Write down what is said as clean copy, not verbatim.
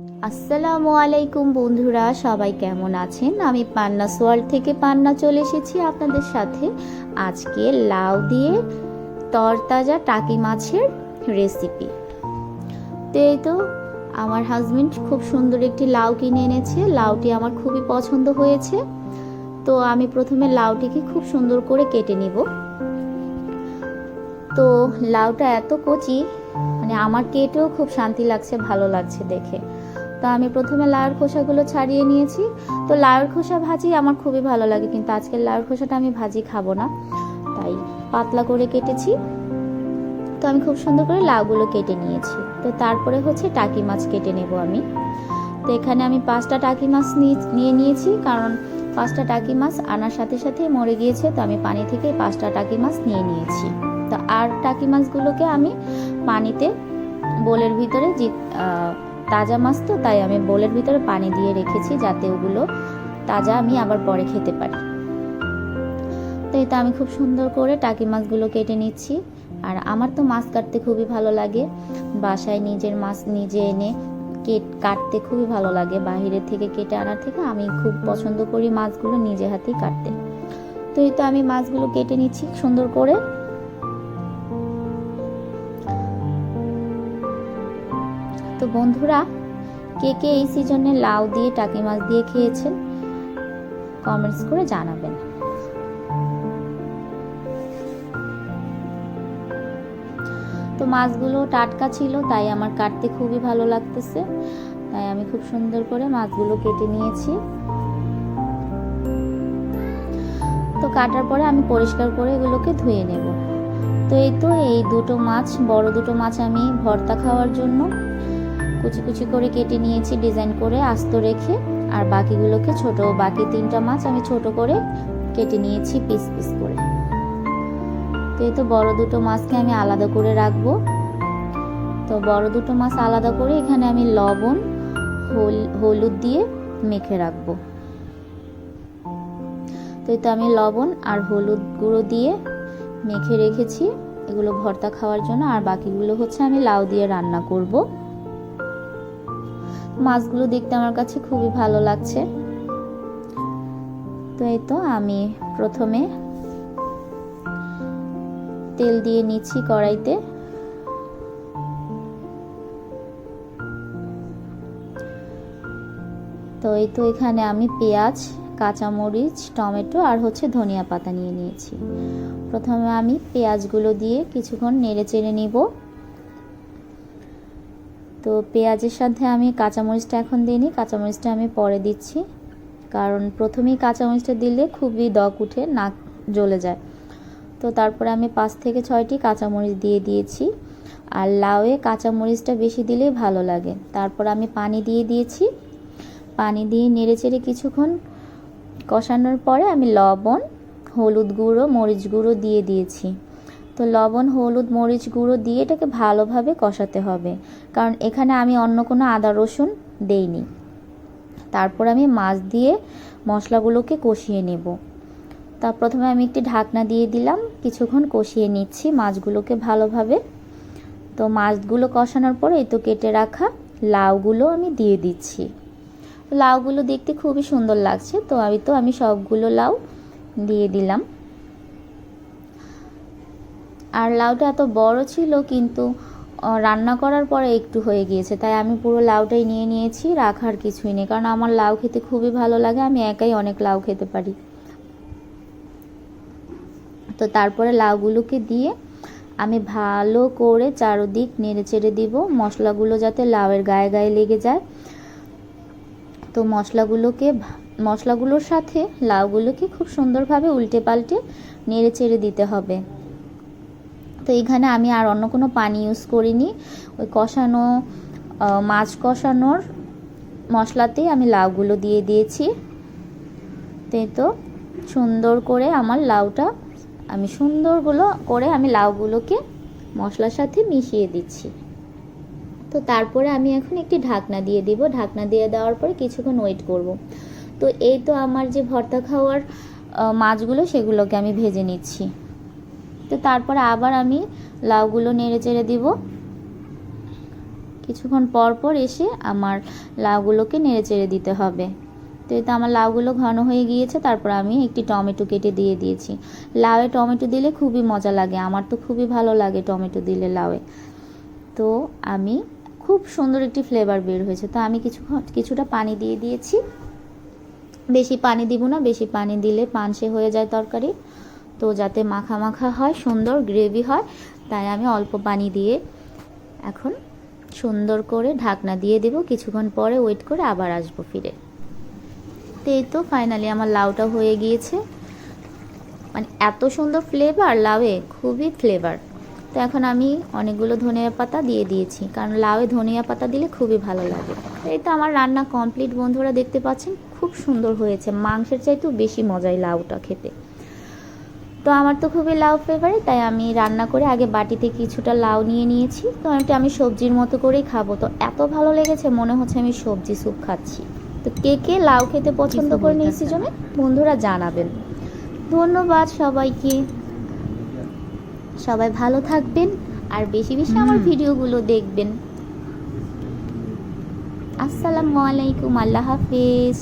আসসালামু আলাইকুম বন্ধুরা, সবাই কেমন আছেন? আমি পান্নাস ওয়ার্ল্ড থেকে পান্না চলে এসেছি আপনাদের সাথে আজকে লাউ দিয়ে তরতাজা টাকি মাছের রেসিপি। তো এই তো আমার হাজবেন্ড খুব সুন্দর একটি লাউ কিনে এনেছে। লাউটি আমার খুবই পছন্দ হয়েছে। তো আমি প্রথমে লাউটিকে খুব সুন্দর করে কেটে নিব। তো লাউটা এত কচি, মানে আমার কেটেও খুব শান্তি লাগছে, ভালো লাগছে দেখে। তো আমি প্রথমে লাউয়ের খোসাগুলো ছাড়িয়ে নিয়েছি। তো লাউয়ের খোসা ভাজি আমার খুবই ভালো লাগে, কিন্তু আজকের লাউয়ের খোসাটা আমি ভাজি খাবো না, তাই পাতলা করে কেটেছি। তো আমি খুব সুন্দর করে লাউগুলো কেটে নিয়েছি। তো তারপরে হচ্ছে টাকি মাছ কেটে নেব আমি। তো এখানে আমি 5টা টাকি মাছ নিয়ে নিয়েছি, কারণ 5টা টাকি মাছ আনার সাথে সাথে মরে গিয়েছে। তো আমি পানি থেকে 5টা টাকি মাছ নিয়ে নিয়েছি। তো আর টাকি মাছগুলোকে আমি পানিতে বোলের ভিতরে তাজা মাছ, তো তাই আমি বোলের ভিতরে পানি দিয়ে রেখেছি, যাতে ওগুলো তাজা আমি আবার পরে খেতে পারি। তো এটা আমি খুব সুন্দর করে টাকি মাছগুলো কেটে নিচ্ছি। আর আমার তো মাছ কাটতে খুবই ভালো লাগে, বাসায় নিজের মাছ নিজে এনে কাটতে খুবই ভালো লাগে। বাহিরের থেকে কেটে আনার থেকে আমি খুব পছন্দ করি মাছগুলো নিজে হাতেই কাটতে। তো এই তো আমি মাছগুলো কেটে নিচ্ছি সুন্দর করে। তো বন্ধুরা, কে কে এই সিজনে লাউ দিয়ে টাকি মাছ দিয়ে খেয়েছেন কমেন্টস করে জানাবেন। তো মাছগুলো টাটকা ছিল, তাই আমার কাটতে খুবই ভালো লাগতেছে, তাই আমি খুব সুন্দর করে মাছগুলো কেটে নিয়েছি। তো কাটার পরে আমি পরিষ্কার করে এগুলোকে ধুয়ে নেব। তো এই দুটো মাছ, বড় দুটো মাছ আমি ভর্তা খাওয়ার জন্য কুচি কুচি করে কেটে নিয়েছি, ডিজাইন করে আস্ত রেখে। আর বাকিগুলোকে বাকি 3টা মাছ আমি ছোট করে কেটে নিয়েছি পিস পিস করে। তো এই তো বড় দুটো মাছকে আমি আলাদা করে রাখবো। তো বড় দুটো মাছ আলাদা করে এখানে আমি লবণ হলুদ দিয়ে মেখে রাখবো। তো এই তো আমি লবণ আর হলুদ গুঁড়ো দিয়ে মেখে রেখেছি এগুলো ভর্তা খাওয়ার জন্য। আর বাকিগুলো হচ্ছে আমি লাউ দিয়ে রান্না করব। মাছগুলো দেখতে আমার কাছে খুবই ভালো লাগছে। তো এই তো আমি প্রথমে তেল দিয়ে নিচ্ছি কড়াইতে। তো এই তো এখানে আমি পেঁয়াজ, কাঁচামরিচ, টমেটো আর হচ্ছে ধনিয়া পাতা নিয়ে নিয়েছি। প্রথমে আমি পেঁয়াজগুলো দিয়ে কিছুক্ষণ নেড়ে চেড়ে নিব। তো পেঁয়াজের সাথে আমি কাঁচামরিচটা এখন দিইনি, কাঁচামরিচটা আমি পরে দিচ্ছি, কারণ প্রথমেই কাঁচামরিচটা দিলে খুবই দগ উঠে, নাক জ্বলে যায়। তো তারপরে আমি 5 থেকে 6টি কাঁচামরিচ দিয়ে দিয়েছি। আর লাউয়ে কাঁচামরিচটা বেশি দিলেই ভালো লাগে। তারপর আমি পানি দিয়ে দিয়েছি। পানি দিয়ে নেড়ে চেড়ে কিছুক্ষণ কষানোর পরে আমি লবণ, হলুদ গুঁড়ো, মরিচ গুঁড়ো দিয়ে দিয়েছি। তো লবণ, হলুদ, মরিচ গুঁড়ো দিয়ে এটাকে ভালোভাবে কষাতে হবে, কারণ এখানে আমি অন্য কোনো আদা রসুন দেইনি। তারপর আমি মাছ দিয়ে মশলাগুলোকে কষিয়ে নেব। তা প্রথমে আমি একটি ঢাকনা দিয়ে দিলাম, কিছুক্ষণ কষিয়ে নিচ্ছি মাছগুলোকে ভালোভাবে। তো মাছগুলো কষানোর পরে এই তো কেটে রাখা লাউগুলো আমি দিয়ে দিচ্ছি। লাউগুলো দেখতে খুবই সুন্দর লাগছে, তো আমি সবগুলো লাউ দিয়ে দিলাম। আর লাউটা এত বড় ছিল, কিন্তু রান্না করার পরে একটু হয়ে গিয়েছে, তাই আমি পুরো লাউটাই নিয়ে নিয়েছি, রাখার কিছুই নেই, কারণ আমার লাউ খেতে খুবই ভালো লাগে, আমি একাই অনেক লাউ খেতে পারি। তো তারপরে লাউগুলোকে দিয়ে আমি ভালো করে চারদিক নেড়ে চেড়ে দিব, মশলাগুলো যাতে লাউয়ের গায়ে গায়ে লেগে যায়। তো মশলাগুলোর সাথে লাউগুলোকে খুব সুন্দরভাবে উল্টে পাল্টে নেড়ে চেড়ে দিতে হবে। তো এখানে আমি আর অন্য কোনো পানি ইউজ করিনি, ওই মাছ কষানোর মশলাতেই আমি লাউগুলো দিয়ে দিয়েছি। তো সুন্দর করে আমি লাউগুলোকে মশলার সাথে মিশিয়ে দিচ্ছি। তো তারপরে আমি এখন একটি ঢাকনা দিয়ে দিব। ঢাকনা দিয়ে দেওয়ার পরে কিছুক্ষণ ওয়েট করব। তো এই তো আমার যে ভর্তা খাওয়ার মাছগুলো, সেগুলোকে আমি ভেজে নিচ্ছি। তো তারপরে আবার আমি লাউগুলো নেড়ে চেড়ে দিব। কিছুক্ষণ পর পর এসে আমার লাউগুলোকে নেড়ে চেড়ে দিতে হবে। তো এই তো আমার লাউগুলো ঘন হয়ে গিয়েছে, তারপর আমি একটি টমেটো কেটে দিয়ে দিয়েছি। লাউয়ে টমেটো দিলে খুবই মজা লাগে, আমার তো খুবই ভালো লাগে টমেটো দিলে লাউয়ে। তো আমি খুব সুন্দর একটি ফ্লেভার বের হয়েছে। তো আমি কিছুটা পানি দিয়ে দিয়েছি, বেশি পানি দিব না, বেশি পানি দিলে পানসে হয়ে যায় তরকারি। তো যাতে মাখা মাখা হয়, সুন্দর গ্রেভি হয়, তাই আমি অল্প পানি দিয়ে এখন সুন্দর করে ঢাকনা দিয়ে দেব। কিছুক্ষণ পরে ওয়েট করে আবার আসবো ফিরে। তো এই তো ফাইনালি আমার লাউটা হয়ে গিয়েছে, মানে এত সুন্দর ফ্লেভার লাউয়ে, খুবই ফ্লেভার। তো এখন আমি অনেকগুলো ধনিয়া পাতা দিয়ে দিয়েছি, কারণ লাউয়ে ধনিয়া পাতা দিলে খুবই ভালো লাগে। এই তো আমার রান্না কমপ্লিট বন্ধুরা, দেখতে পাচ্ছেন খুব সুন্দর হয়েছে, মাংসের চাইতেও বেশি মজাই লাউটা খেতে। তো আমার তো খুবই লাউ ফেভারিট, তাই আমি রান্না করে আগে বাটিতে কিছুটা লাউ নিয়ে নিয়েছি। তো এটা আমি সবজির মতো করেই খাবো। তো এত ভালো লেগেছে, মনে হচ্ছে আমি সবজি স্যুপ খাচ্ছি। তো কে কে লাউ খেতে পছন্দ করেন এই সিজনে বন্ধুরা জানাবেন। ধন্যবাদ সবাইকে, সবাই ভালো থাকবেন আর বেশি বেশি আমার ভিডিওগুলো দেখবেন। আসসালামু আলাইকুম, আল্লাহ হাফেজ।